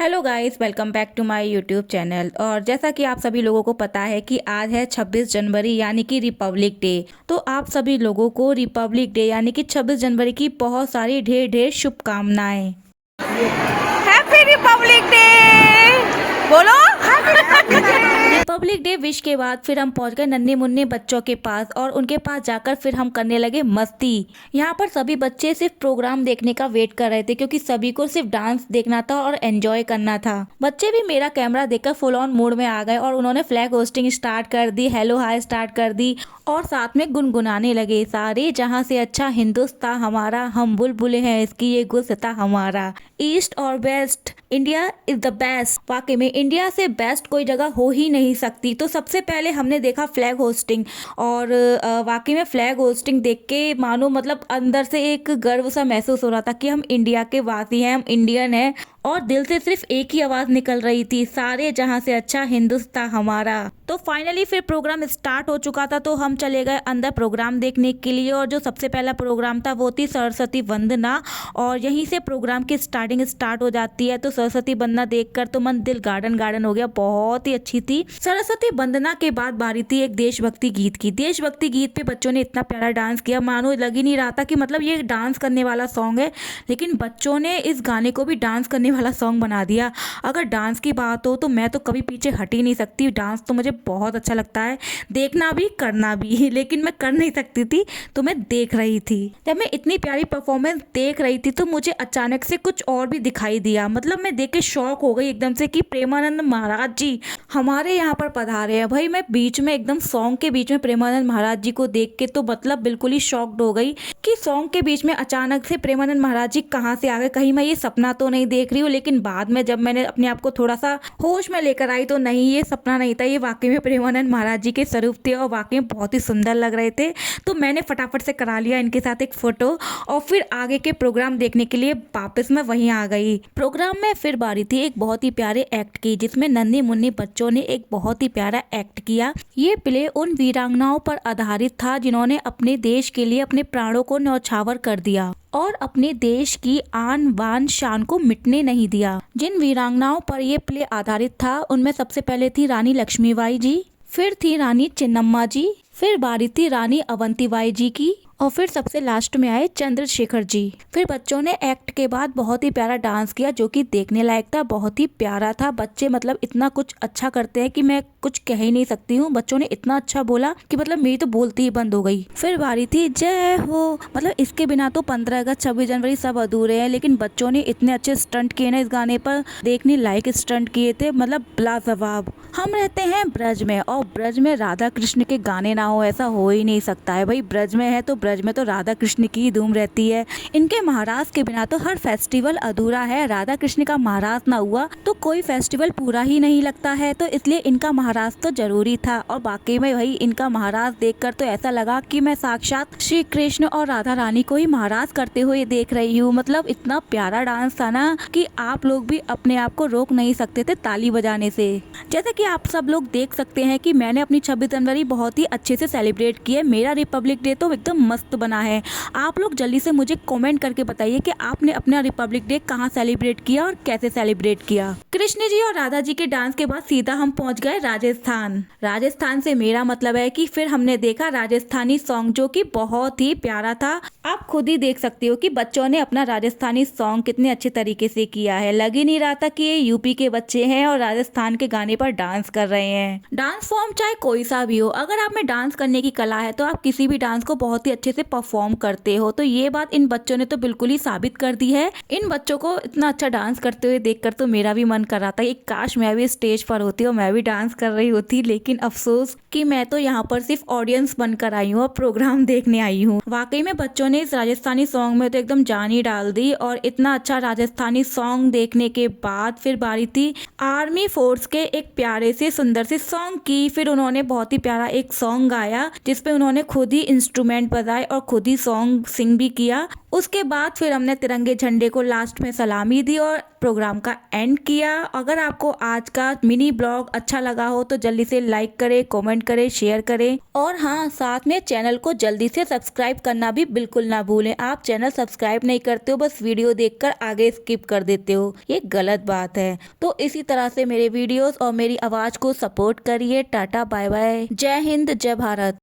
Hello guys, welcome back to my YouTube channel. और जैसा कि आप सभी लोगों को पता है कि आज है 26 जनवरी यानी कि रिपब्लिक डे। तो आप सभी लोगों को रिपब्लिक डे यानी कि 26 जनवरी की बहुत सारी ढेर ढेर शुभकामनाएं। हैप्पी रिपब्लिक डे बोलो। रिपब्लिक डे विश के बाद फिर हम पहुंच गए नन्हे मुन्ने बच्चों के पास और उनके पास जाकर फिर हम करने लगे मस्ती। यहाँ पर सभी बच्चे सिर्फ प्रोग्राम देखने का वेट कर रहे थे क्योंकि सभी को सिर्फ डांस देखना था और एंजॉय करना था। बच्चे भी मेरा कैमरा देखकर फुल ऑन मूड में आ गए और उन्होंने फ्लैग होस्टिंग स्टार्ट कर दी, हेलो हाय स्टार्ट कर दी और साथ में गुनगुनाने लगे, सारे जहां से अच्छा हिंदुस्तान हमारा, हम बुलबुले हैं इसकी ये गुलसिता हमारा, ईस्ट और waste India is the best. वाकई में इंडिया से बेस्ट कोई जगह हो ही नहीं सकती। तो सबसे पहले हमने देखा फ्लैग होस्टिंग और वाकई में फ्लैग होस्टिंग देख के मानो मतलब अंदर से एक गर्व सा महसूस हो रहा था कि हम इंडिया के वासी हैं, हम इंडियन हैं। और दिल से सिर्फ एक ही आवाज निकल रही थी, सारे जहां से अच्छा हिंदुस्तान हमारा। तो फाइनली फिर प्रोग्राम स्टार्ट हो चुका था तो हम चले गए अंदर प्रोग्राम देखने के लिए। और जो सबसे पहला प्रोग्राम था वो थी सरस्वती वंदना और यहीं से प्रोग्राम की स्टार्टिंग स्टार्ट हो जाती है। तो सरस्वती वंदना देखकर तो मन दिल गार्डन गार्डन हो गया, बहुत ही अच्छी थी। सरस्वती वंदना के बाद बारी थी एक देशभक्ति गीत की। देशभक्ति गीत पे बच्चों ने इतना प्यारा डांस किया, मानो लग ही नहीं रहा था कि मतलब ये डांस करने वाला सॉन्ग है, लेकिन बच्चों ने इस गाने को भी डांस करने वाला सॉन्ग बना दिया। अगर डांस की बात हो तो मैं तो कभी पीछे हट ही नहीं सकती। डांस तो मुझे बहुत अच्छा लगता है, देखना भी करना भी, लेकिन मैं कर नहीं सकती थी तो मैं देख रही थी। जब मैं इतनी प्यारी परफॉर्मेंस देख रही थी तो मुझे अचानक से कुछ और भी दिखाई दिया। मतलब मैं देख के शॉक हो गई एकदम से कि प्रेमानंद महाराज जी हमारे यहाँ पर पधारे हैं। भाई मैं बीच में एकदम सॉन्ग के बीच में प्रेमानंद महाराज जी को देख के तो मतलब बिल्कुल ही शॉक्ड हो गई कि सॉन्ग के बीच में अचानक से प्रेमानंद महाराज जी कहाँ से आ गए, कहीं मैं ये सपना तो नहीं देख रही हूँ। लेकिन बाद में जब मैंने अपने आप को थोड़ा सा होश में लेकर आई तो नहीं, ये सपना नहीं था, ये वाकई में प्रेमानंद महाराज जी के स्वरूप थे और वाकई में बहुत ही सुंदर लग रहे थे। तो मैंने फटाफट से करा लिया इनके साथ एक फोटो और फिर आगे के प्रोग्राम देखने के लिए वापस मैं वहीं आ गई। प्रोग्राम में फिर बारी थी एक बहुत ही प्यारे एक्ट की, जिसमें नन्हे मुन्ने बच्चों ने एक बहुत ही प्यारा एक्ट किया। ये प्ले उन वीरांगनाओं पर आधारित था जिन्होंने अपने देश के लिए अपने प्राणों को न्यौछावर कर दिया और अपने देश की आन बान शान को मिटने नहीं दिया। जिन वीरांगनाओं पर यह प्ले आधारित था उनमें सबसे पहले थी रानी लक्ष्मीबाई जी, फिर थी रानी चिन्नम्मा जी, फिर बारी थी रानी अवंतीबाई जी की और फिर सबसे लास्ट में आए चंद्रशेखर जी। फिर बच्चों ने एक्ट के बाद बहुत ही प्यारा डांस किया जो कि देखने लायक था, बहुत ही प्यारा था। बच्चे मतलब इतना कुछ अच्छा करते हैं कि मैं कुछ कह ही नहीं सकती हूँ। बच्चों ने इतना अच्छा बोला कि मतलब मेरी तो बोलती ही बंद हो गई। फिर बारी थी जय हो। मतलब इसके बिना तो 15 अगस्त 26 जनवरी सब अधूरे हैं, लेकिन बच्चों ने इतने अच्छे स्टंट किए ना इस गाने पर, देखने लायक स्टंट किए थे, मतलब लाजवाब। हम रहते हैं ब्रज में और ब्रज में राधा कृष्ण के गाने ना हो ऐसा हो ही नहीं सकता है। भाई ब्रज में है तो ब्रज में तो राधा कृष्ण की ही धूम रहती है। इनके महाराज के बिना तो हर फेस्टिवल अधूरा है। राधा कृष्ण का महाराज ना हुआ तो कोई फेस्टिवल पूरा ही नहीं लगता है, तो इसलिए इनका महाराज तो जरूरी था। और बाकी में भाई इनका महाराज देखकर तो ऐसा लगा कि मैं साक्षात श्री कृष्ण और राधा रानी को ही महाराज करते हुए देख रही हूँ। मतलब इतना प्यारा डांस था ना कि आप लोग भी अपने आप को रोक नहीं सकते थे ताली बजाने से। जैसा कि आप सब लोग देख सकते हैं कि मैंने अपनी 26 जनवरी बहुत ही अच्छे से सेलिब्रेट की है। मेरा रिपब्लिक डे तो एकदम मस्त बना है। आप लोग जल्दी से मुझे कमेंट करके बताइए कि आपने अपना रिपब्लिक डे कहाँ सेलिब्रेट किया और कैसे सेलिब्रेट किया। कृष्ण जी और राधा जी के डांस के बाद सीधा हम पहुंच गए राजस्थान। राजस्थान से मेरा मतलब है कि फिर हमने देखा राजस्थानी सॉन्ग जो कि बहुत ही प्यारा था। आप खुद ही देख सकते हो कि बच्चों ने अपना राजस्थानी सॉन्ग कितने अच्छे तरीके से किया है। लग ही नहीं रहा था कि ये यूपी के बच्चे हैं और राजस्थान के गाने पर डांस कर रहे हैं। डांस फॉर्म चाहे कोई सा भी हो, अगर आप में डांस करने की कला है तो आप किसी भी डांस को बहुत ही अच्छे से परफॉर्म करते हो। तो ये बात इन बच्चों ने तो बिल्कुल ही साबित कर दी है। इन बच्चों को इतना अच्छा डांस करते हुए देखकर तो मेरा भी मन कर रहा था कि काश मैं भी स्टेज पर होती और मैं भी डांस कर रही होती, लेकिन अफसोस कि मैं तो यहाँ पर सिर्फ ऑडियंस बनकर आई हूँ और प्रोग्राम देखने आई हूँ। वाकई में बच्चों ने इस राजस्थानी सॉन्ग में तो एकदम जान ही डाल दी। और इतना अच्छा राजस्थानी सॉन्ग देखने के बाद फिर बारी थी आर्मी फोर्स के एक प्यारे से सुंदर से सॉन्ग की। फिर उन्होंने बहुत ही प्यारा एक सॉन्ग गाया जिसपे उन्होंने खुद ही इंस्ट्रूमेंट बजाए गाए और खुद ही सॉन्ग सिंग भी किया। उसके बाद फिर हमने तिरंगे झंडे को लास्ट में सलामी दी और प्रोग्राम का एंड किया। अगर आपको आज का मिनी ब्लॉग अच्छा लगा हो तो जल्दी से लाइक करें, कमेंट करें, शेयर करें और हाँ, साथ में चैनल को जल्दी से सब्सक्राइब करना भी बिल्कुल ना भूलें। आप चैनल सब्सक्राइब नहीं करते हो, बस वीडियो देखकर आगे स्किप कर देते हो, ये गलत बात है। तो इसी तरह से मेरे वीडियोस और मेरी आवाज को सपोर्ट करिए। टाटा बाय बाय, जय हिंद, जय भारत।